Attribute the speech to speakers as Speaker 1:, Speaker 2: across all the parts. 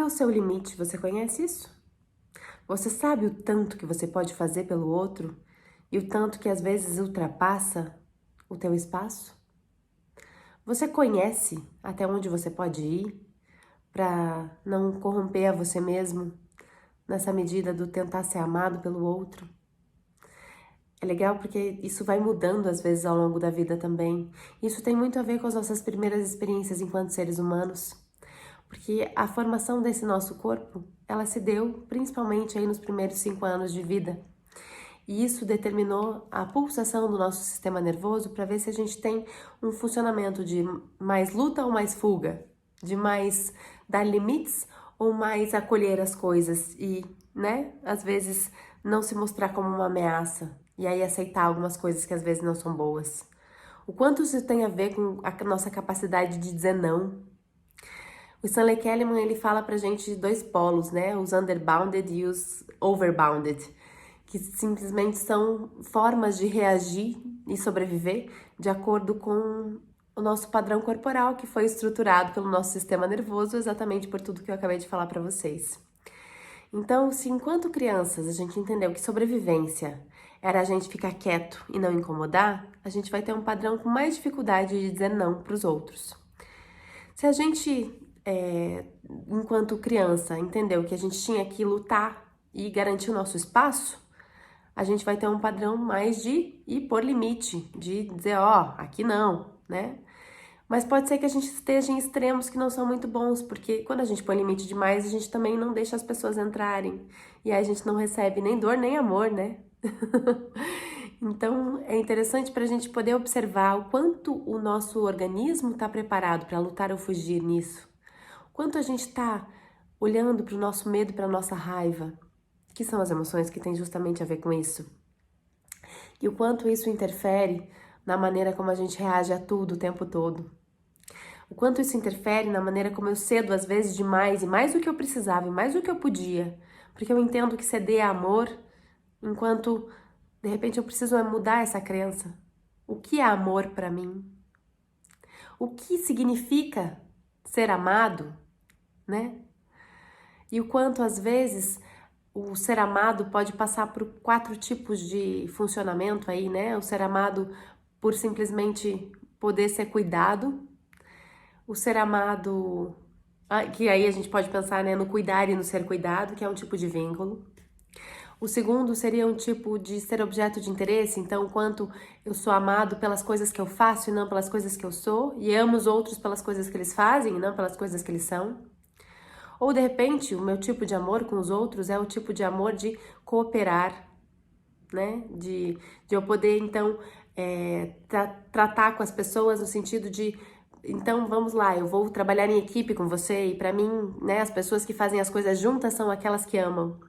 Speaker 1: o seu limite? Você conhece isso? Você sabe o tanto que você pode fazer pelo outro e o tanto que às vezes ultrapassa o teu espaço? Você conhece até onde você pode ir para não corromper a você mesmo nessa medida do tentar ser amado pelo outro? É legal porque isso vai mudando às vezes ao longo da vida também. Isso tem muito a ver com as nossas primeiras experiências enquanto seres humanos. Porque a formação desse nosso corpo, ela se deu principalmente aí nos primeiros 5 anos de vida. E isso determinou a pulsação do nosso sistema nervoso para ver se a gente tem um funcionamento de mais luta ou mais fuga, de mais dar limites ou mais acolher as coisas e, né, às vezes não se mostrar como uma ameaça e aí aceitar algumas coisas que às vezes não são boas. O quanto isso tem a ver com a nossa capacidade de dizer não. O Stanley Kellyman, ele fala pra gente de 2 polos, né? Os underbounded e os overbounded, que simplesmente são formas de reagir e sobreviver de acordo com o nosso padrão corporal, que foi estruturado pelo nosso sistema nervoso, exatamente por tudo que eu acabei de falar pra vocês. Então, se enquanto crianças a gente entendeu que sobrevivência era a gente ficar quieto e não incomodar, a gente vai ter um padrão com mais dificuldade de dizer não pros outros. Se a gente, enquanto criança, entendeu que a gente tinha que lutar e garantir o nosso espaço, a gente vai ter um padrão mais de ir por limite, de dizer, ó, aqui não, né? Mas pode ser que a gente esteja em extremos que não são muito bons, porque quando a gente põe limite demais, a gente também não deixa as pessoas entrarem. E aí a gente não recebe nem dor, nem amor, né? Então, é interessante para a gente poder observar o quanto o nosso organismo está preparado para lutar ou fugir nisso. O quanto a gente está olhando para o nosso medo e para a nossa raiva, que são as emoções que têm justamente a ver com isso. E o quanto isso interfere na maneira como a gente reage a tudo o tempo todo. O quanto isso interfere na maneira como eu cedo às vezes demais, e mais do que eu precisava, e mais do que eu podia. Porque eu entendo que ceder é amor, enquanto de repente eu preciso mudar essa crença. O que é amor para mim? O que significa ser amado, né? E o quanto às vezes o ser amado pode passar por 4 tipos de funcionamento aí, né? O ser amado por simplesmente poder ser cuidado, o ser amado, que aí a gente pode pensar, né, no cuidar e no ser cuidado, que é um tipo de vínculo. O segundo seria um tipo de ser objeto de interesse, então quanto eu sou amado pelas coisas que eu faço e não pelas coisas que eu sou, e amo os outros pelas coisas que eles fazem e não pelas coisas que eles são. Ou de repente, o meu tipo de amor com os outros é o tipo de amor de cooperar, né? De eu poder, então, tratar com as pessoas no sentido de, então, vamos lá, eu vou trabalhar em equipe com você e para mim, né, as pessoas que fazem as coisas juntas são aquelas que amam.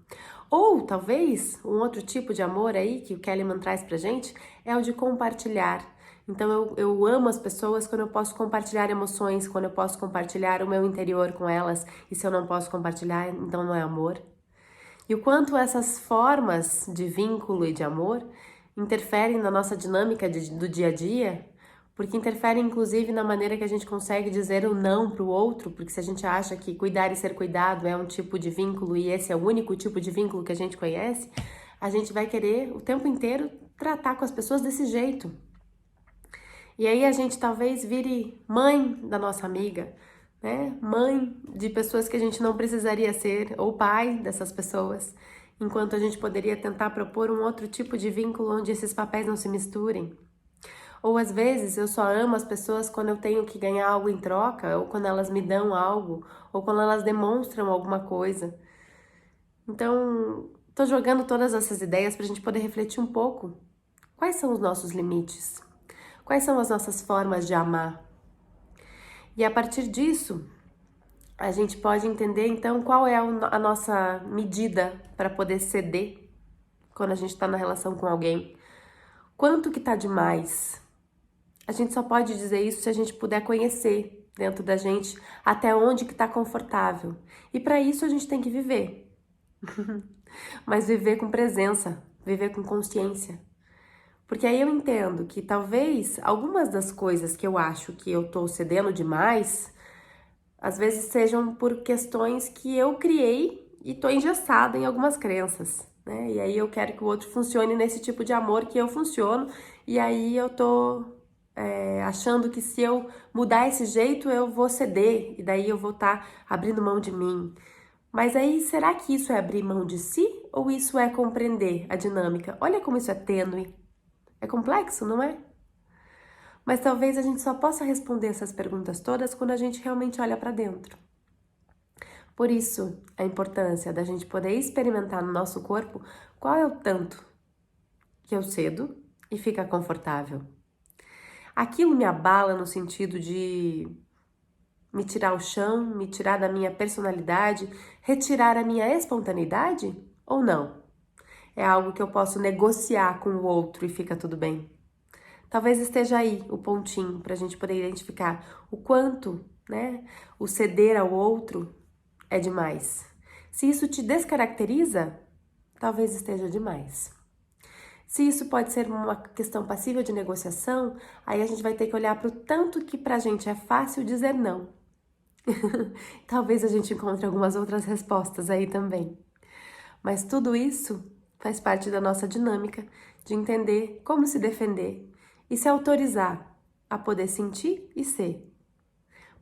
Speaker 1: Ou, talvez, um outro tipo de amor aí que o Kellyman traz pra gente é o de compartilhar. Então, eu amo as pessoas quando eu posso compartilhar emoções, quando eu posso compartilhar o meu interior com elas, e se eu não posso compartilhar, então não é amor. E o quanto essas formas de vínculo e de amor interferem na nossa dinâmica do dia a dia, porque interferem inclusive na maneira que a gente consegue dizer o não para o outro, porque se a gente acha que cuidar e ser cuidado é um tipo de vínculo e esse é o único tipo de vínculo que a gente conhece, a gente vai querer o tempo inteiro tratar com as pessoas desse jeito. E aí a gente talvez vire mãe da nossa amiga, né? Mãe de pessoas que a gente não precisaria ser, ou pai dessas pessoas, enquanto a gente poderia tentar propor um outro tipo de vínculo onde esses papéis não se misturem. Ou às vezes eu só amo as pessoas quando eu tenho que ganhar algo em troca, ou quando elas me dão algo, ou quando elas demonstram alguma coisa. Então, tô jogando todas essas ideias pra gente poder refletir um pouco. Quais são os nossos limites? Quais são as nossas formas de amar? E a partir disso, a gente pode entender então qual é a nossa medida para poder ceder quando a gente está na relação com alguém. Quanto que tá demais? A gente só pode dizer isso se a gente puder conhecer dentro da gente até onde que tá confortável. E para isso a gente tem que viver. Mas viver com presença, viver com consciência. Porque aí eu entendo que talvez algumas das coisas que eu acho que eu tô cedendo demais, Às vezes sejam por questões que eu criei e tô engessada em algumas crenças, né? E aí eu quero que o outro funcione nesse tipo de amor que eu funciono, e aí eu tô achando que se eu mudar esse jeito eu vou ceder, e daí eu vou estar abrindo mão de mim. Mas aí, será que isso é abrir mão de si ou isso é compreender a dinâmica? Olha como isso é tênue. É complexo, não é? Mas talvez a gente só possa responder essas perguntas todas quando a gente realmente olha para dentro. Por isso, a importância da gente poder experimentar no nosso corpo qual é o tanto que eu cedo e fica confortável. Aquilo me abala no sentido de me tirar o chão, me tirar da minha personalidade, retirar a minha espontaneidade ou não? É algo que eu posso negociar com o outro e fica tudo bem. Talvez esteja aí o pontinho para a gente poder identificar o quanto, né, o ceder ao outro é demais. Se isso te descaracteriza, talvez esteja demais. Se isso pode ser uma questão passível de negociação, aí a gente vai ter que olhar para o tanto que pra gente é fácil dizer não. Talvez a gente encontre algumas outras respostas aí também. Mas tudo isso faz parte da nossa dinâmica de entender como se defender e se autorizar a poder sentir e ser.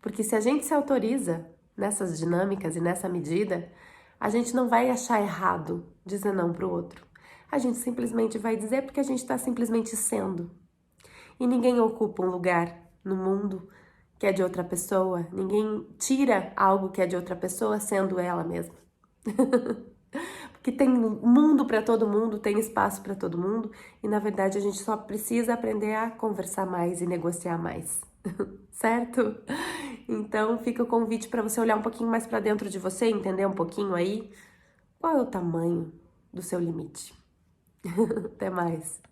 Speaker 1: Porque se a gente se autoriza nessas dinâmicas e nessa medida, a gente não vai achar errado dizer não para o outro. A gente simplesmente vai dizer porque a gente está simplesmente sendo. E ninguém ocupa um lugar no mundo que é de outra pessoa, ninguém tira algo que é de outra pessoa sendo ela mesma. Porque tem mundo para todo mundo, tem espaço para todo mundo, e na verdade a gente só precisa aprender a conversar mais e negociar mais, certo? Então fica o convite para você olhar um pouquinho mais para dentro de você, entender um pouquinho aí qual é o tamanho do seu limite. Até mais.